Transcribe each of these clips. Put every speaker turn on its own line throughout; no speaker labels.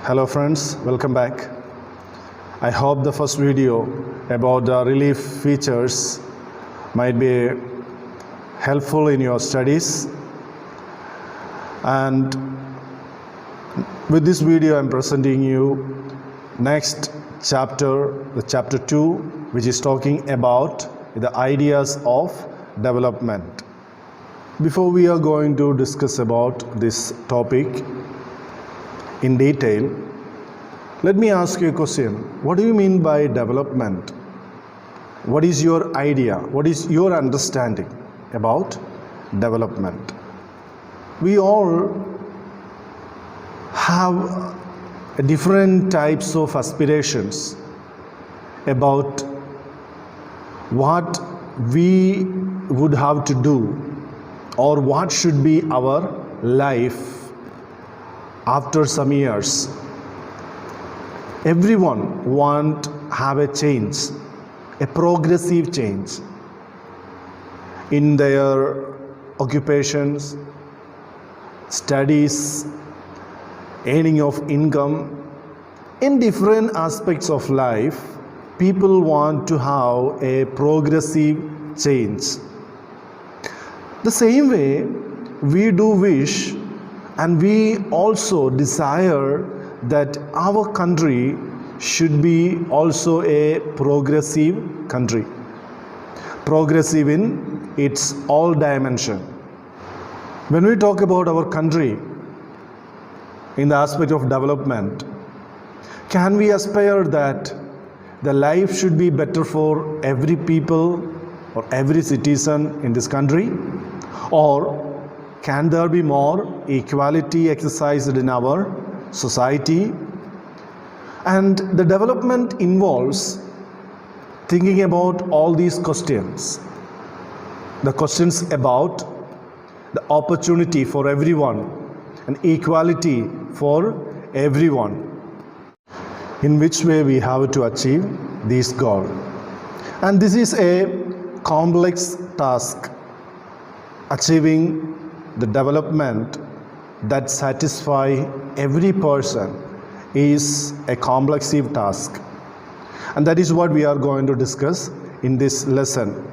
Hello friends, welcome back. I hope the first video about the relief features might be helpful in your studies. And with this video I'm presenting you next chapter, the chapter 2, which is talking about the ideas of development. Before we are going to discuss about this topic in detail, let me ask you a question. What do you mean by development? What is your idea? What is your understanding about development? We all have different types of aspirations about what we would have to do or what should be our life after some years. Everyone want have a change, a progressive change in their occupations, studies, earning of income. In different aspects of life, people want to have a progressive change. The same way, we do wish and we also desire that our country should be also a progressive country, progressive in its all dimension. When we talk about our country in the aspect of development, can we aspire that the life should be better for every people or every citizen in this country? Or can there be more equality exercised in our society? And the development involves thinking about all these questions. The questions about the opportunity for everyone and equality for everyone. In which way we have to achieve this goal. And this is a complex task. Achieving the development that satisfy every person is a complex task, and that is what we are going to discuss in this lesson.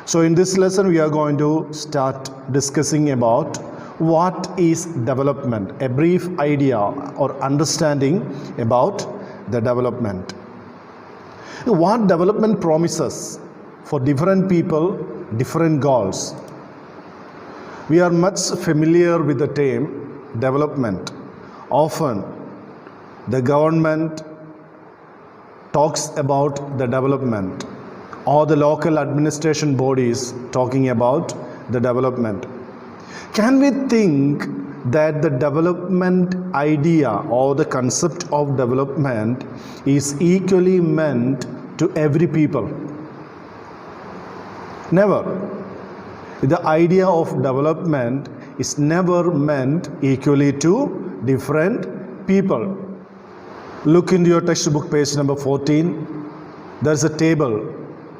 So in this lesson we are going to start discussing about what is development, a brief idea or understanding about the development. What development promises for different people, different goals. We are much familiar with the term development. Often the government talks about the development, or the local administration bodies talking about the development. Can we think that the development idea or the concept of development is equally meant to every people? Never. The idea of development is never meant equally to different people. Look into your textbook, page number 14. There's a table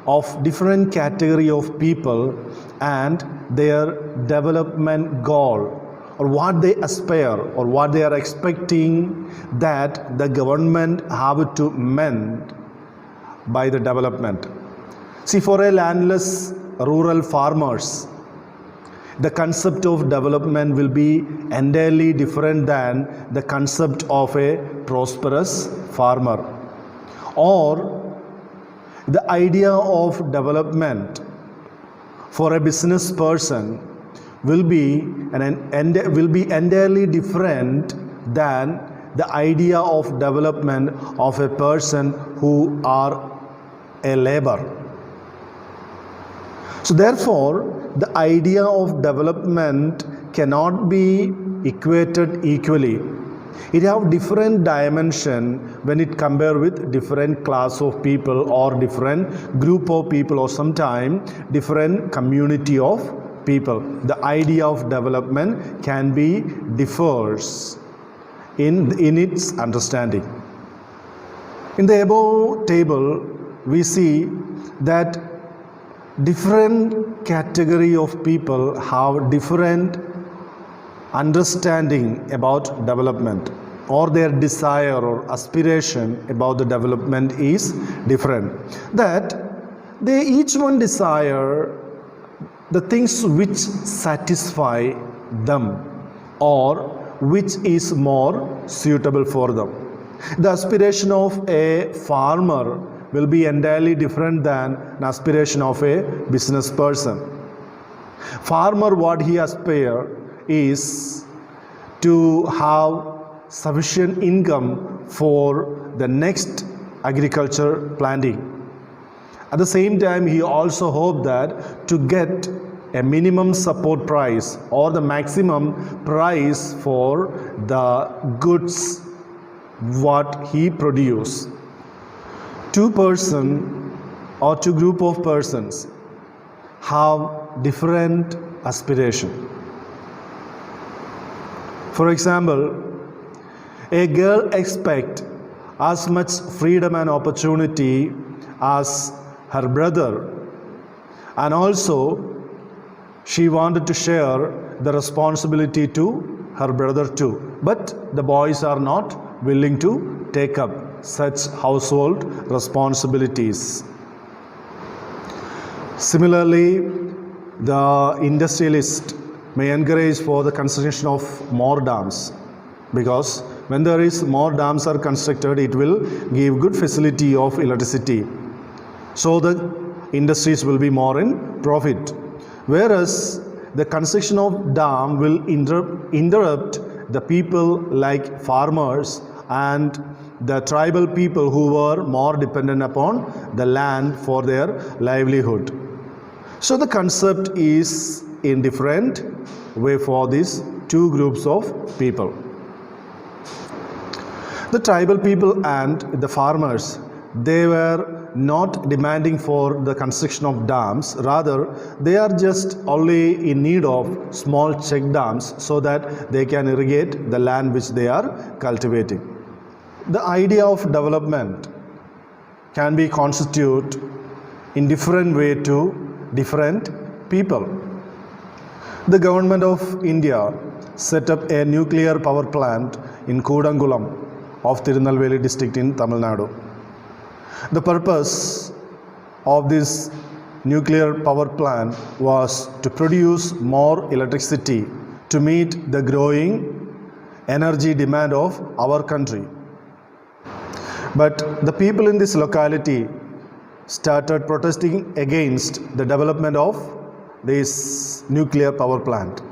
of different category of people and their development goal, or what they aspire or what they are expecting that the government have to mend by the development. See, for a landless rural farmers, the concept of development will be entirely different than the concept of a prosperous farmer. Or the idea of development for a business person will be entirely different than the idea of development of a person who are a laborer. So therefore, the idea of development cannot be equated equally. It have different dimension when it compared with different class of people or different group of people, or sometimes different community of people. The idea of development can be differs in its understanding. In the above table, we see that different category of people have different understanding about development. or their desire or aspiration about the development is different. That they each one desire the things which satisfy them or which is more suitable for them. The aspiration of a farmer will be entirely different than an aspiration of a business person. Farmer, what he aspires is to have sufficient income for the next agriculture planting. At the same time, he also hoped that to get a minimum support price or the maximum price for the goods what he produce. Two person or two group of persons have different aspiration. For example, a girl expects as much freedom and opportunity as her brother, and also she wanted to share the responsibility to her brother too, but the boys are not willing to take up such household responsibilities. Similarly, the industrialist may encourage for the construction of more dams, because when there is more dams are constructed, it will give good facility of electricity, so the industries will be more in profit. Whereas the construction of dam will interrupt the people like farmers and the tribal people who were more dependent upon the land for their livelihood. So the concept is in different way for these two groups of people. The tribal people and the farmers, they were not demanding for the construction of dams, rather they are just only in need of small check dams so that they can irrigate the land which they are cultivating. The idea of development can be constituted in different way to different people. The government of India set up a nuclear power plant in Kudangulam of Tirunelveli district in Tamil Nadu. The purpose of this nuclear power plant was to produce more electricity to meet the growing energy demand of our country. But the people in this locality started protesting against the development of this nuclear power plant.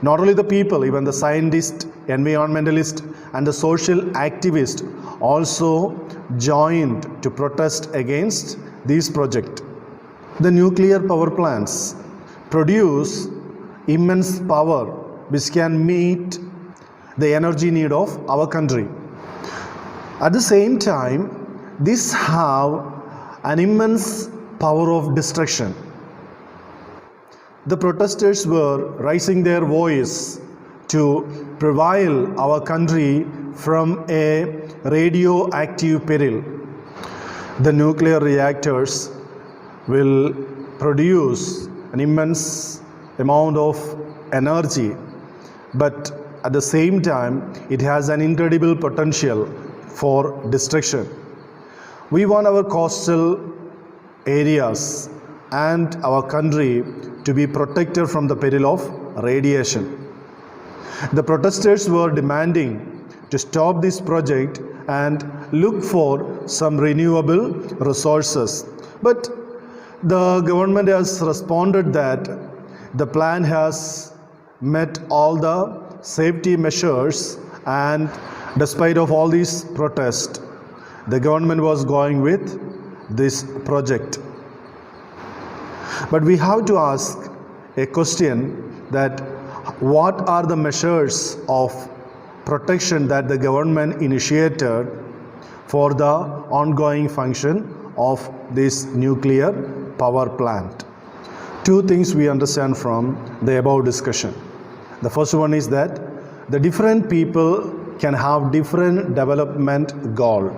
Not only the people, even the scientists, environmentalists and the social activists also joined to protest against this project. The nuclear power plants produce immense power which can meet the energy need of our country. At the same time, these have an immense power of destruction. The protesters were raising their voice to prevail our country from a radioactive peril. The nuclear reactors will produce an immense amount of energy, but at the same time it has an incredible potential for destruction. We want our coastal areas and our country to be protected from the peril of radiation. The protesters were demanding to stop this project and look for some renewable resources. But the government has responded that the plan has met all the safety measures, and despite of all these protests, the government was going with this project. But we have to ask a question that what are the measures of protection that the government initiated for the ongoing function of this nuclear power plant? Two things we understand from the above discussion. The first one is that the different people can have different development goal.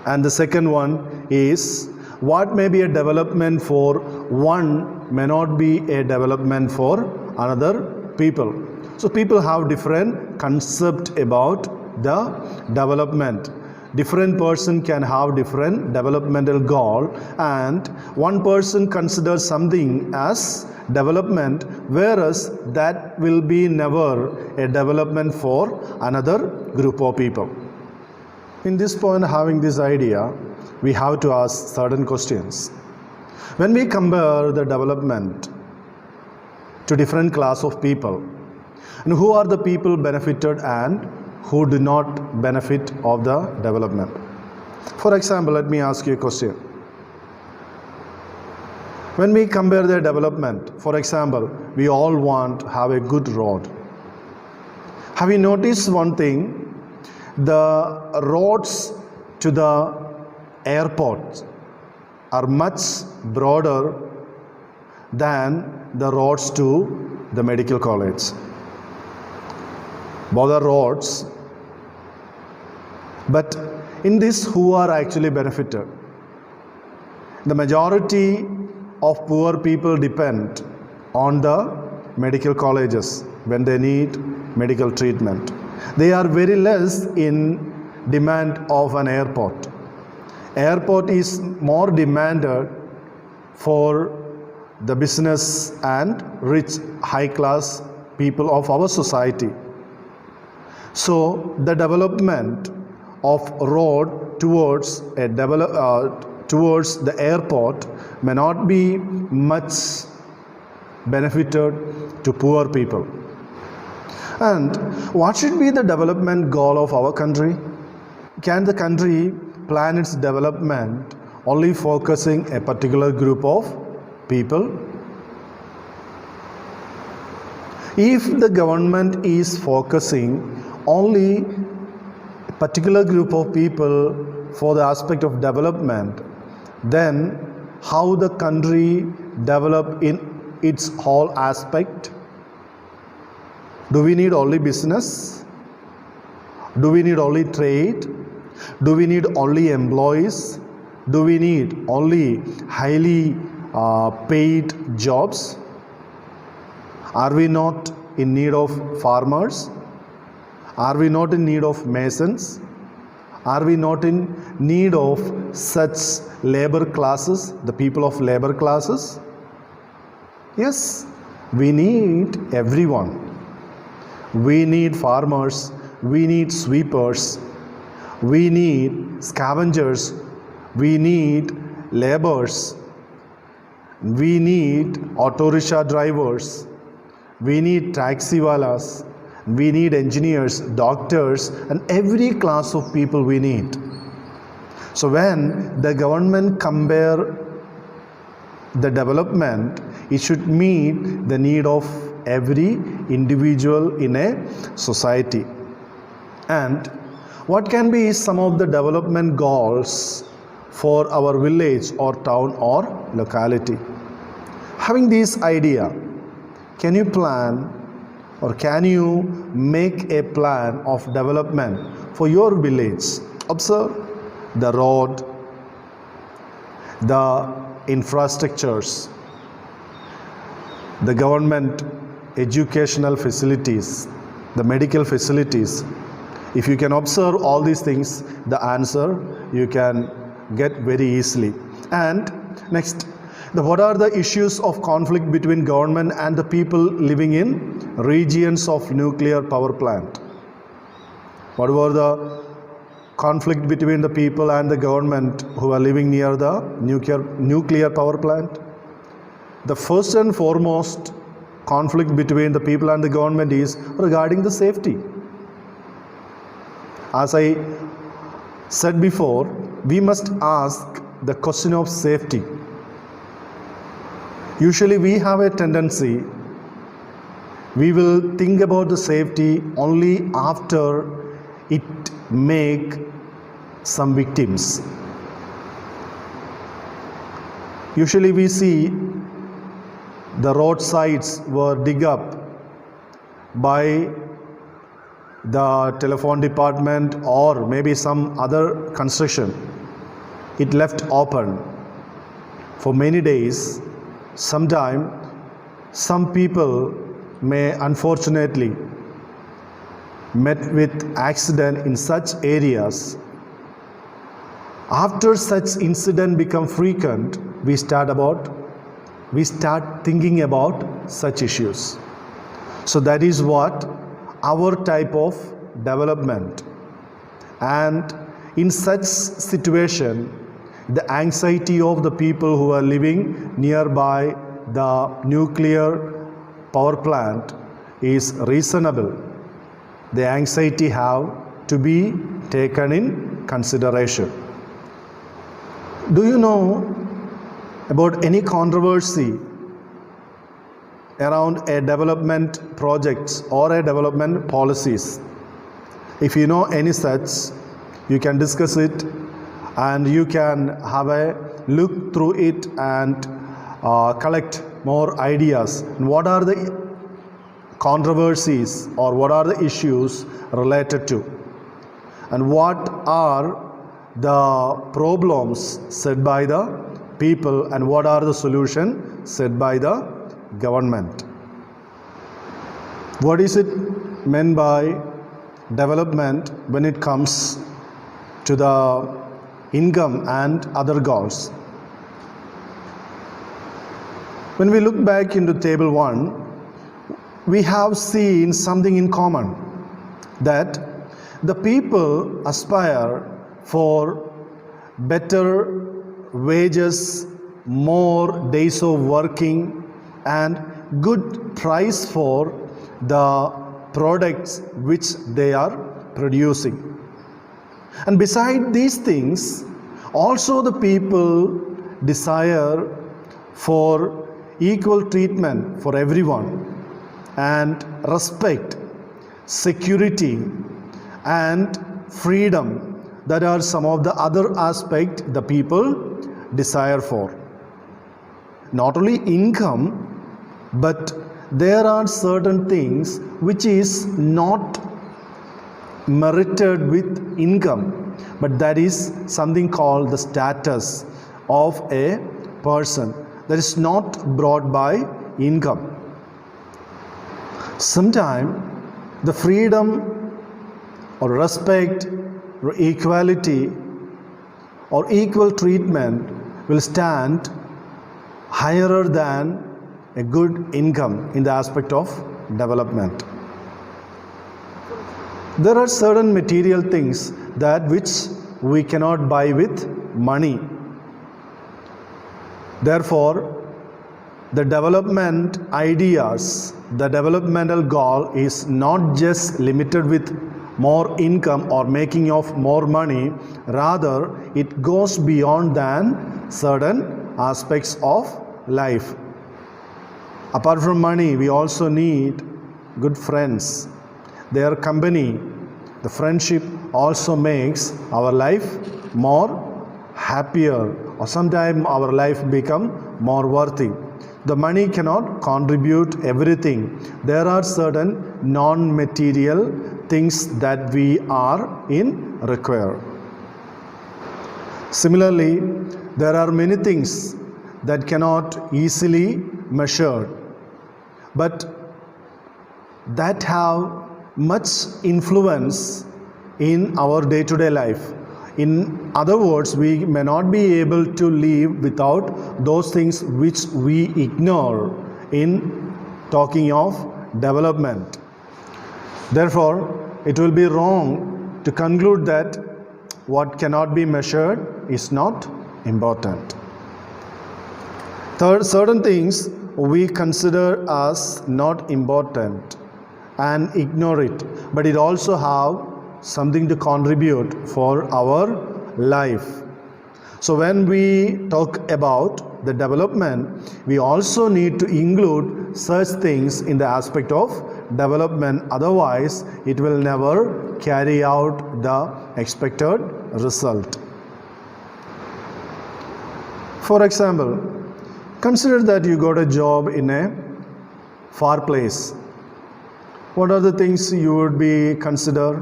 And the second one is what may be a development for one may not be a development for another people. So people have different concept about the development. Different person can have different developmental goal, and one person considers something as development, whereas that will be never a development for another group of people. In this point, having this idea, we have to ask certain questions. When we compare the development to different class of people, and who are the people benefited and who do not benefit of the development. For example, let me ask you a question. When we compare the development, for example, we all want to have a good road. Have you noticed one thing? The roads to the airport are much broader than the roads to the medical college. Both are roads, but in this, who are actually benefited? The majority of poor people depend on the medical colleges when they need medical treatment. They are very less in demand of an airport. Airport is more demanded for the business and rich high class people of our society. So the development of road towards the airport may not be much benefited to poor people. And what should be the development goal of our country? Can the country plan its development only focusing a particular group of people? If the government is focusing only a particular group of people for the aspect of development, then how the country develop in its whole aspect? Do we need only business? Do we need only trade? Do we need only employees? Do we need only highly paid jobs? Are we not in need of farmers? Are we not in need of masons? Are we not in need of such labor classes, the people of labor classes? Yes, we need everyone. We need farmers, we need sweepers, we need scavengers, we need laborers, we need auto rickshaw drivers, we need taxiwalas, we need engineers, doctors, and every class of people we need. So when the government compare the development, it should meet the need of every individual in a society. And what can be some of the development goals for our village or town or locality? Having this idea, can you plan or can you make a plan of development for your village? Observe the road, the infrastructures, the government educational facilities, the medical facilities. If you can observe all these things, the answer you can get very easily. And next, what are the issues of conflict between government and the people living in regions of nuclear power plant? What were the conflict between the people and the government who are living near the nuclear power plant? The first and foremost conflict between the people and the government is regarding the safety. As I said before, we must ask the question of safety. Usually we have a tendency, we will think about the safety only after it make some victims. Usually we see the roadsides were dig up by the telephone department or maybe some other construction. It left open for many days. Sometime some people may unfortunately met with accident in such areas, after such incident become frequent, we start thinking about such issues. So that is what our type of development. And in such situation, the anxiety of the people who are living nearby the nuclear power plant is reasonable. The anxiety have to be taken in consideration. Do you know about any controversy around a development project or a development policies? If you know any such, you can discuss it and you can have a look through it and collect more ideas. What are the controversies or what are the issues related to? And what are the problems set by the people and what are the solutions set by the government? What is it meant by development when it comes to the income and other goals? When we look back into table 1, we have seen something in common, that the people aspire for better wages, more days of working, and good price for the products which they are producing. And beside these things, also the people desire for equal treatment for everyone, and respect, security, and freedom. That are some of the other aspects the people desire for. Not only income, but there are certain things which is not merited with income, but that is something called the status of a person, that is not brought by income. Sometimes the freedom or respect or equality or equal treatment will stand higher than a good income in the aspect of development. There are certain material things that which we cannot buy with money. Therefore, the development ideas, the developmental goal is not just limited with more income or making of more money, rather it goes beyond than certain aspects of life. Apart from money, we also need good friends. Their company, the friendship also makes our life more happier, or sometimes our life become more worthy. The money cannot contribute everything. There are certain non-material things that we are in require. Similarly, there are many things that cannot easily measured, but that have much influence in our day-to-day life. In other words, we may not be able to live without those things which we ignore in talking of development. Therefore, it will be wrong to conclude that what cannot be measured is not important. Third, certain things we consider as not important and ignore it, but it also have something to contribute for our life. So when we talk about the development, we also need to include such things in the aspect of development, otherwise it will never carry out the expected result. For example, consider that you got a job in a far place. What are the things you would be consider?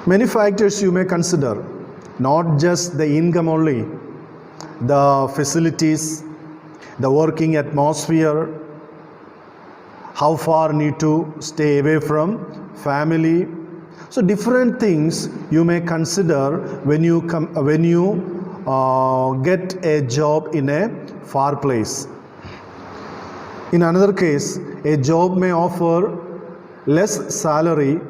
Many factors you may consider, not just the income only, the facilities, the working atmosphere, how far need to stay away from family. So different things you may consider when you get a job in a far place. In another case, a job may offer less salary,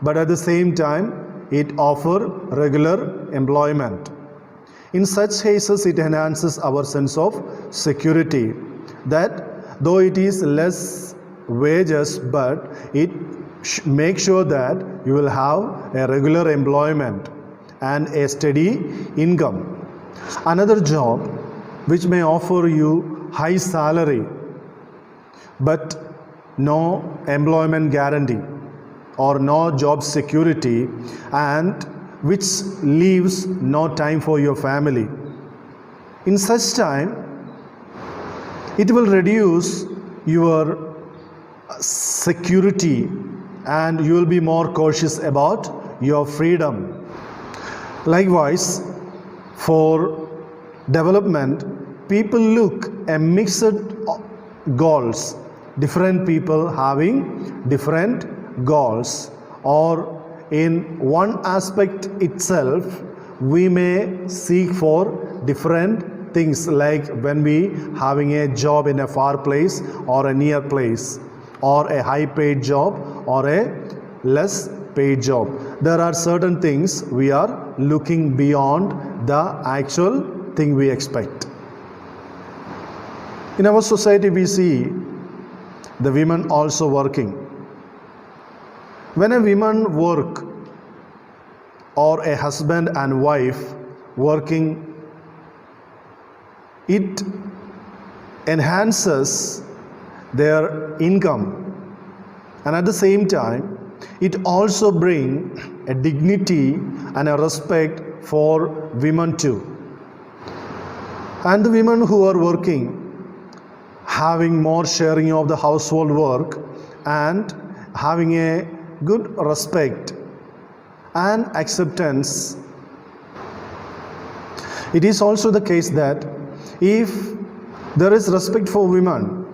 but at the same time it offer regular employment. In such cases, it enhances our sense of security, that though it is less wages, but it makes sure that you will have a regular employment and a steady income. Another job which may offer you high salary but no employment guarantee or no job security, and which leaves no time for your family. In such time, it will reduce your security and you will be more cautious about your freedom. Likewise, for development, people look at mixed goals, different people having different goals, or in one aspect itself we may seek for different things, like when we having a job in a far place or a near place, or a high paid job or a less paid job. There are certain things we are looking beyond the actual thing we expect. In our society we see the women also working. When a woman work, or a husband and wife working, it enhances their income, and at the same time it also brings a dignity and a respect for women too. And the women who are working, having more sharing of the household work and having a good respect and acceptance. It is also the case that if there is respect for women,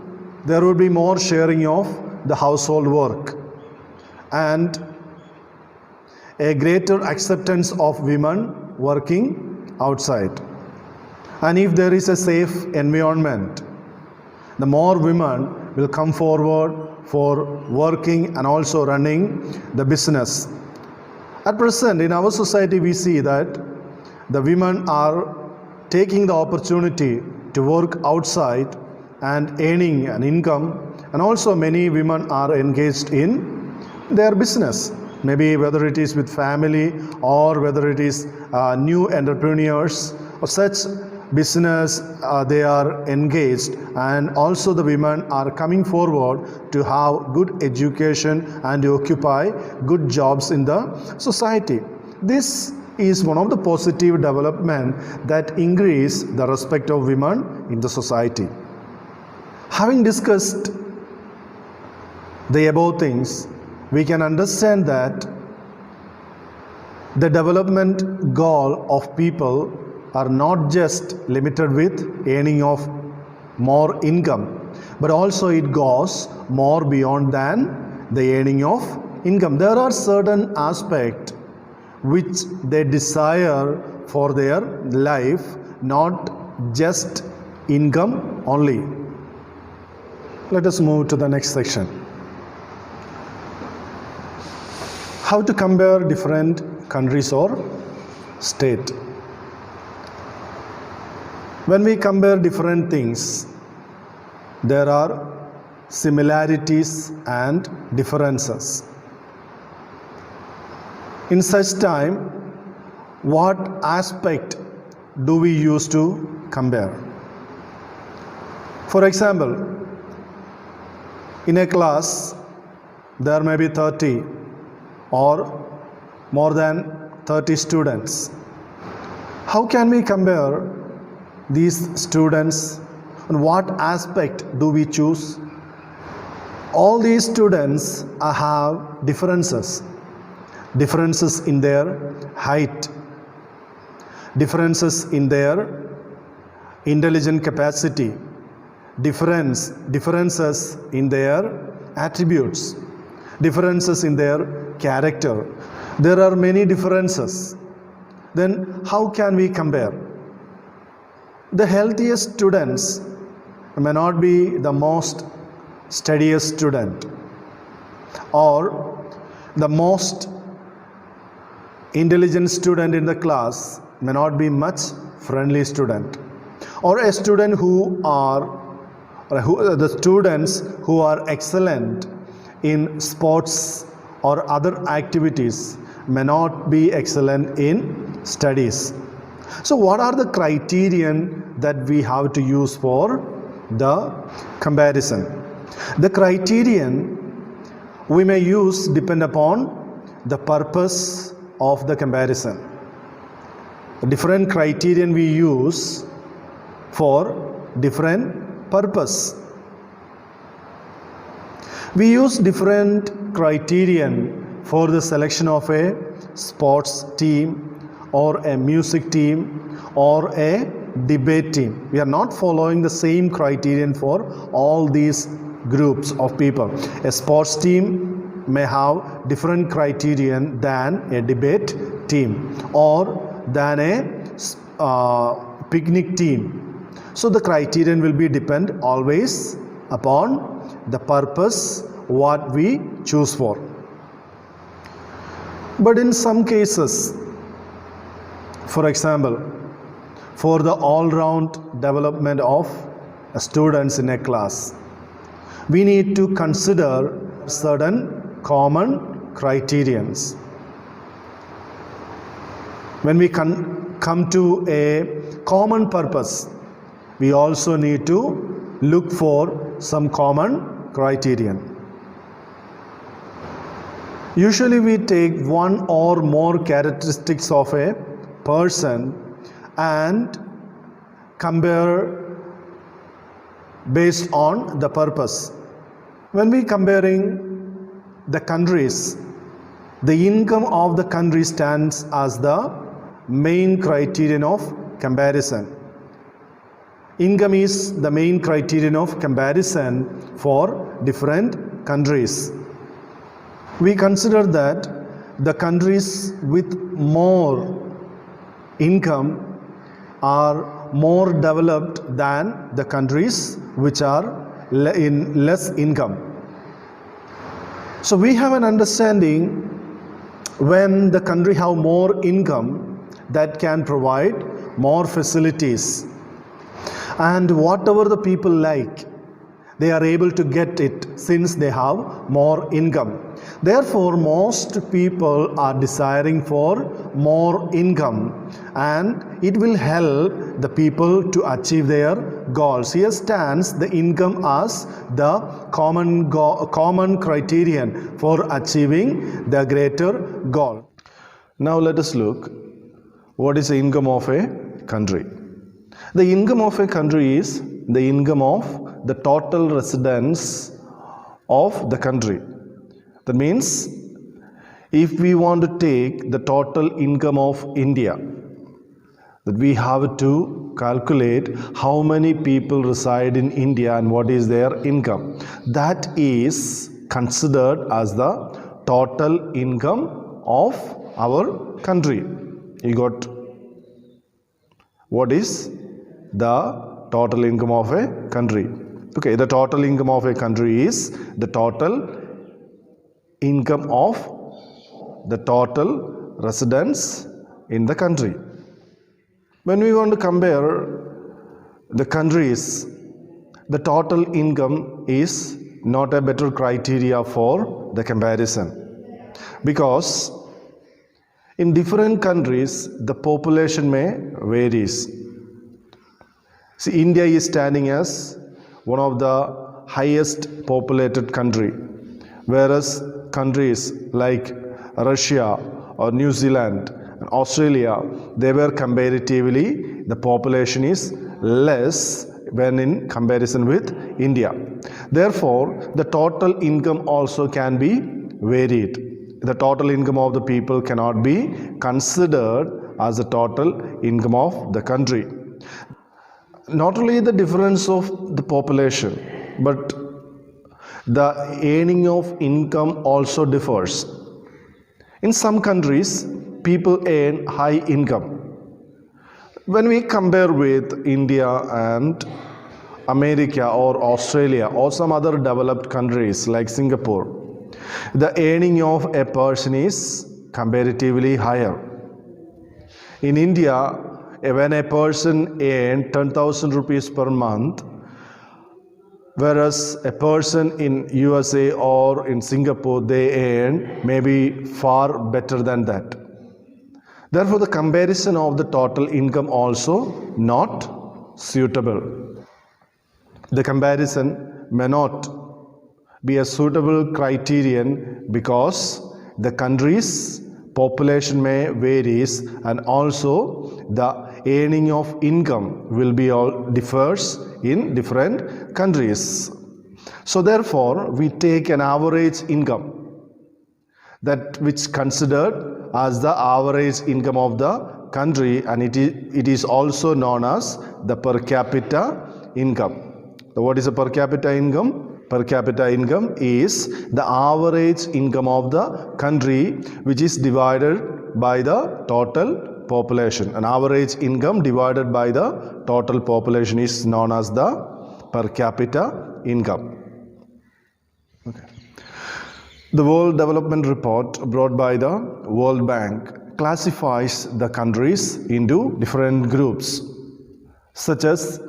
there will be more sharing of the household work and a greater acceptance of women working outside. And if there is a safe environment, the more women will come forward for working and also running the business. At present, in our society, we see that the women are taking the opportunity to work outside and earning an income, and also many women are engaged in their business, maybe whether it is with family or whether it is new entrepreneurs or such business they are engaged, and also the women are coming forward to have good education and to occupy good jobs in the society. This is one of the positive development that increase the respect of women in the society. Having discussed the above things, we can understand that the development goal of people are not just limited with earning of more income, but also it goes more beyond than the earning of income. There are certain aspects which they desire for their life, not just income only. Let us move to the next section. How to compare different countries or state. When we compare different things, there are similarities and differences. In such time, what aspect do we use to compare? For example, in a class, there may be 30 or more than 30 students. How can we compare these students, and what aspect do we choose? All these students have differences in their height, differences in their intelligent capacity, differences in their attributes, differences in their character. There are many differences. Then how can we compare? The healthiest students may not be the most steadiest student, or the most intelligent student in the class may not be much friendly student, or a student the students who are excellent in sports or other activities may not be excellent in studies. So what are the criterion that we have to use for the comparison? The criterion we may use depend upon the purpose of the comparison. Different criterion we use for different purpose. We use different criterion for the selection of a sports team or a music team or a debate team. We are not following the same criterion for all these groups of people. A sports team may have different criterion than a debate team or than a picnic team. So the criterion will be depend always upon the purpose what we choose for. But in some cases, for example, for the all-round development of students in a class, we need to consider certain common criterions. When we come to a common purpose, we also need to look for some common criterion. Usually we take one or more characteristics of a person and compare based on the purpose. When we comparing the countries, the income of the country stands as the main criterion of comparison. Income is the main criterion of comparison for different countries. We consider that the countries with more income are more developed than the countries which are in less income. So we have an understanding when the country have more income that can provide more facilities, and whatever the people like, they are able to get it since they have more income. Therefore, most people are desiring for more income, and it will help the people to achieve their goals. Here stands the income as the common criterion for achieving the greater goal. Now let us look what is the income of a country. The income of a country is the income of the total residents of the country. That means if we want to take the total income of India, that we have to calculate how many people reside in India and what is their income. That is considered as the total income of our country. You got what is the total income of a country? Okay, the total income of a country is the total income of the total residents in the country. When we want to compare the countries, the total income is not a better criteria for the comparison, because in different countries the population may varies. See, India is standing as one of the highest populated country, whereas countries like Russia or New Zealand and Australia, they were comparatively, the population is less when in comparison with India. Therefore, the total income also can be varied. The total income of the people cannot be considered as the total income of the country. Not only the difference of the population, but The earning of income also differs. In some countries, people earn high income. When we compare with India and America or Australia or some other developed countries like Singapore, the earning of a person is comparatively higher. In India, when a person earns 10,000 rupees per month, whereas a person in USA or in Singapore, they earn maybe far better than that. Therefore, the comparison of the total income also not suitable. The comparison may not be a suitable criterion because the country's population may varies and also the earning of income will be all differs in different countries. So therefore, we take an average income, that which considered as the average income of the country, and it is also known as the per capita income. What is a per capita income? Per capita income is the average income of the country which is divided by the total population. An average income divided by the total population is known as the per capita income. Okay. The World Development Report brought by the World Bank classifies the countries into different groups, such as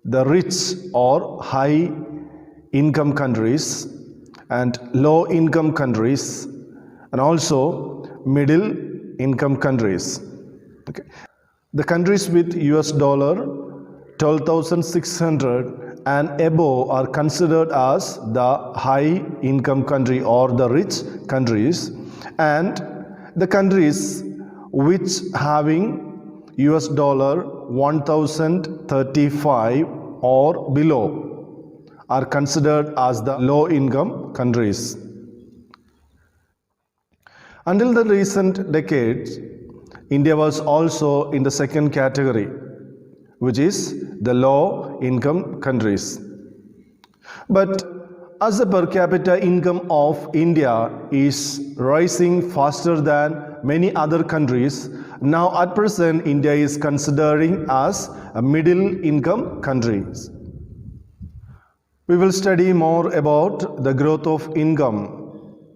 the rich or high income countries and low income countries and also middle income countries. Okay. The countries with US dollar 12,600 and above are considered as the high income country or the rich countries, and the countries which having US dollar 1,035 or below are considered as the low income countries. Until the recent decades, India was also in the second category, which is the low income countries. But as the per capita income of India is rising faster than many other countries, now at present India is considering as a middle income country. We will study more about the growth of income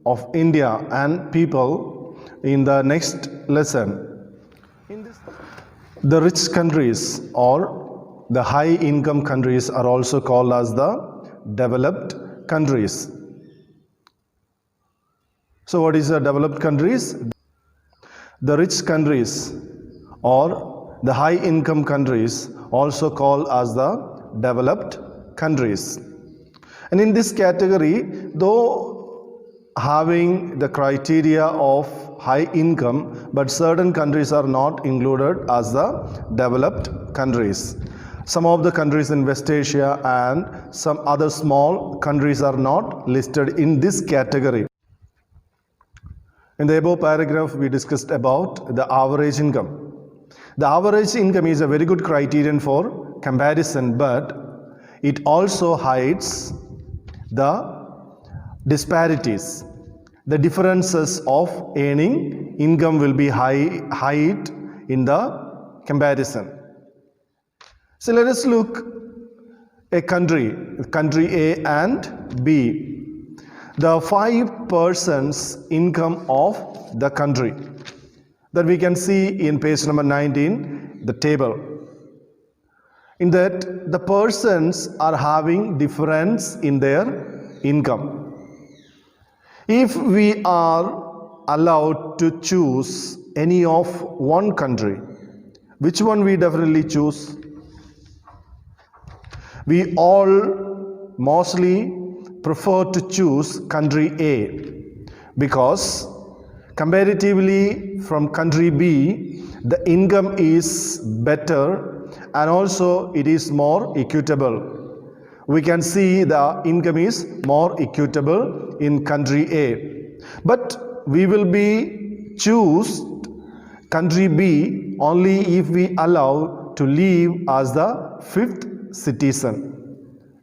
of India and people in the next lesson. The rich countries or the high income countries are also called as the developed countries. So what is the developed countries? The rich countries or the high income countries also called as the developed countries. And in this category, though having the criteria of high income, but certain countries are not included as the developed countries. Some of the countries in West Asia and some other small countries are not listed in this category. In the above paragraph, we discussed about the average income. The average income is a very good criterion for comparison, but it also hides the disparities. The differences of earning income will be hide in the comparison. So let us look a country A and B. The 5 persons income of the country that we can see in page number 19, the table. In that the persons are having difference in their income. If we are allowed to choose any of one country, which one we definitely choose? We all mostly prefer to choose country A because comparatively from country B, the income is better and also it is more equitable. We can see the income is more equitable in country A. But we will be choose country B only if we allow to live as the 5th citizen.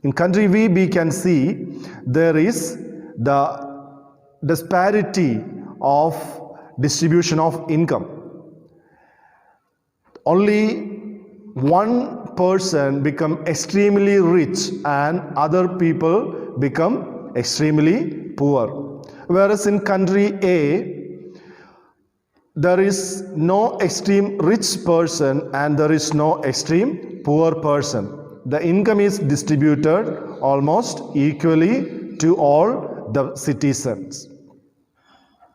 In country B, we can see there is the disparity of distribution of income. Only one person become extremely rich and other people become extremely poor. Whereas in country A, there is no extreme rich person and there is no extreme poor person. The income is distributed almost equally to all the citizens.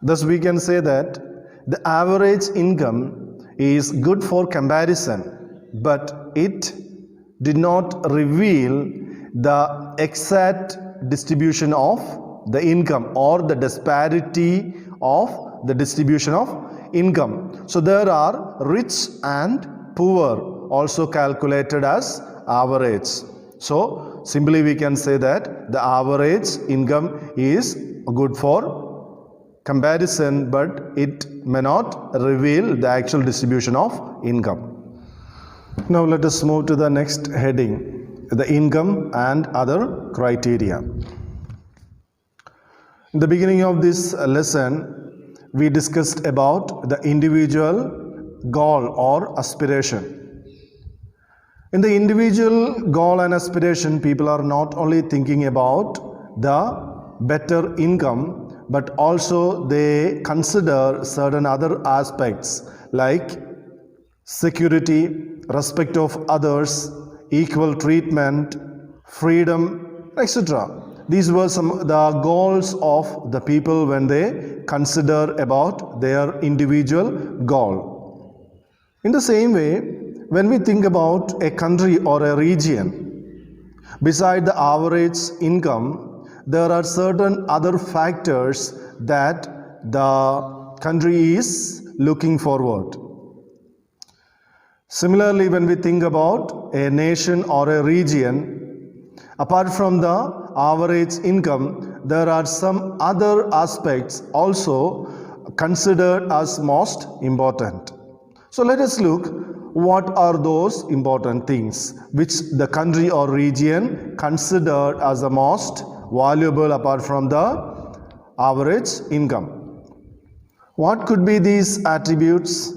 Thus we can say that the average income is good for comparison, but it did not reveal the exact distribution of the income or the disparity of the distribution of income. So there are rich and poor also calculated as average. So simply we can say that the average income is good for comparison, but it may not reveal the actual distribution of income. Now let us move to the next heading, the income and other criteria. In the beginning of this lesson, we discussed about the individual goal or aspiration. In the individual goal and aspiration, people are not only thinking about the better income, but also they consider certain other aspects like security, respect of others, equal treatment, freedom, etc. These were some of the goals of the people when they consider about their individual goal. In the same way, when we think about a country or a region, beside the average income, there are certain other factors that the country is looking forward. Similarly, when we think about a nation or a region, apart from the average income, there are some other aspects also considered as most important. So let us look what are those important things which the country or region considered as the most valuable apart from the average income. What could be these attributes?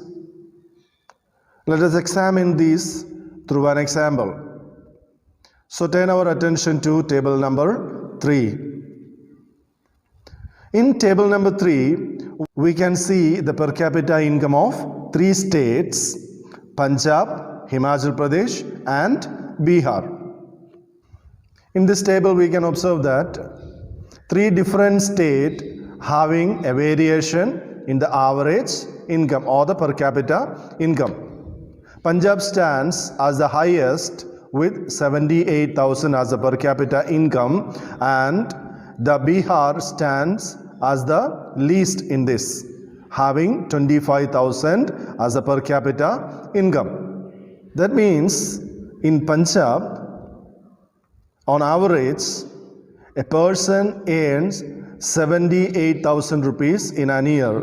Let us examine these through an example. So turn our attention to table number 3. In table number 3, we can see the per capita income of 3 states, Punjab, Himachal Pradesh and Bihar. In this table we can observe that 3 different states having a variation in the average income or the per capita income. Punjab stands as the highest with 78,000 as a per capita income, and the Bihar stands as the least in this, having 25,000 as a per capita income. That means in Punjab, on average, a person earns 78,000 rupees in an year,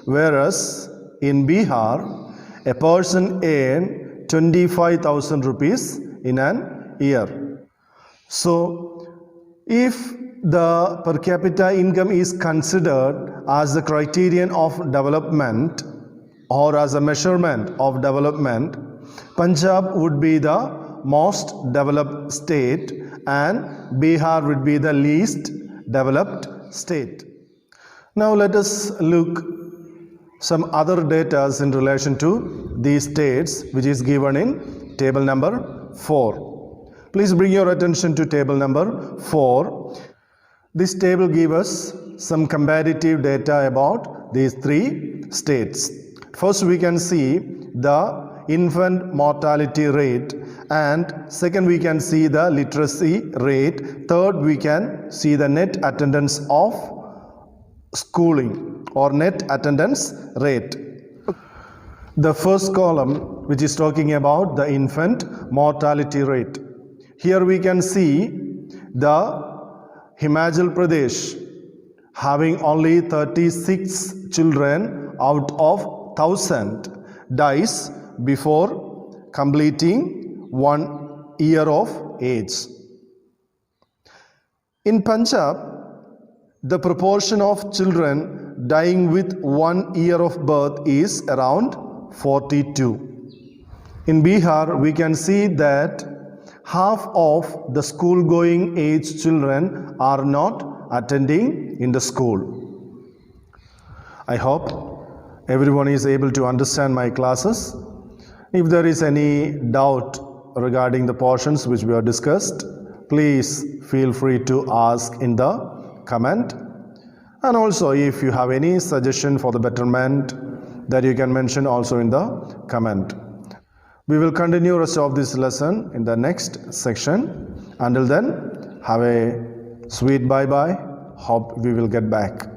whereas in Bihar, a person earns 25,000 rupees in an year. So, if the per capita income is considered as a criterion of development or as a measurement of development, Punjab would be the most developed state and Bihar would be the least developed state. Now let us look some other data in relation to these states which is given in table number 4. Please bring your attention to table number 4. This table gives us some comparative data about these 3 states. First we can see the infant mortality rate, and second we can see the literacy rate, third we can see the net attendance of schooling or net attendance rate. The first column which is talking about the infant mortality rate. Here we can see the Himachal Pradesh having only 36 children out of 1,000 dies before completing 1 year of age. In Punjab, the proportion of children dying with 1 year of birth is around 42. In Bihar, we can see that half of the school-going age children are not attending in the school. I hope everyone is able to understand my classes. If there is any doubt regarding the portions which we have discussed, please feel free to ask in the comment. And also, if you have any suggestion for the betterment, that you can mention also in the comment. We will continue rest of this lesson in the next section. Until then, have a sweet bye-bye. Hope we will get back.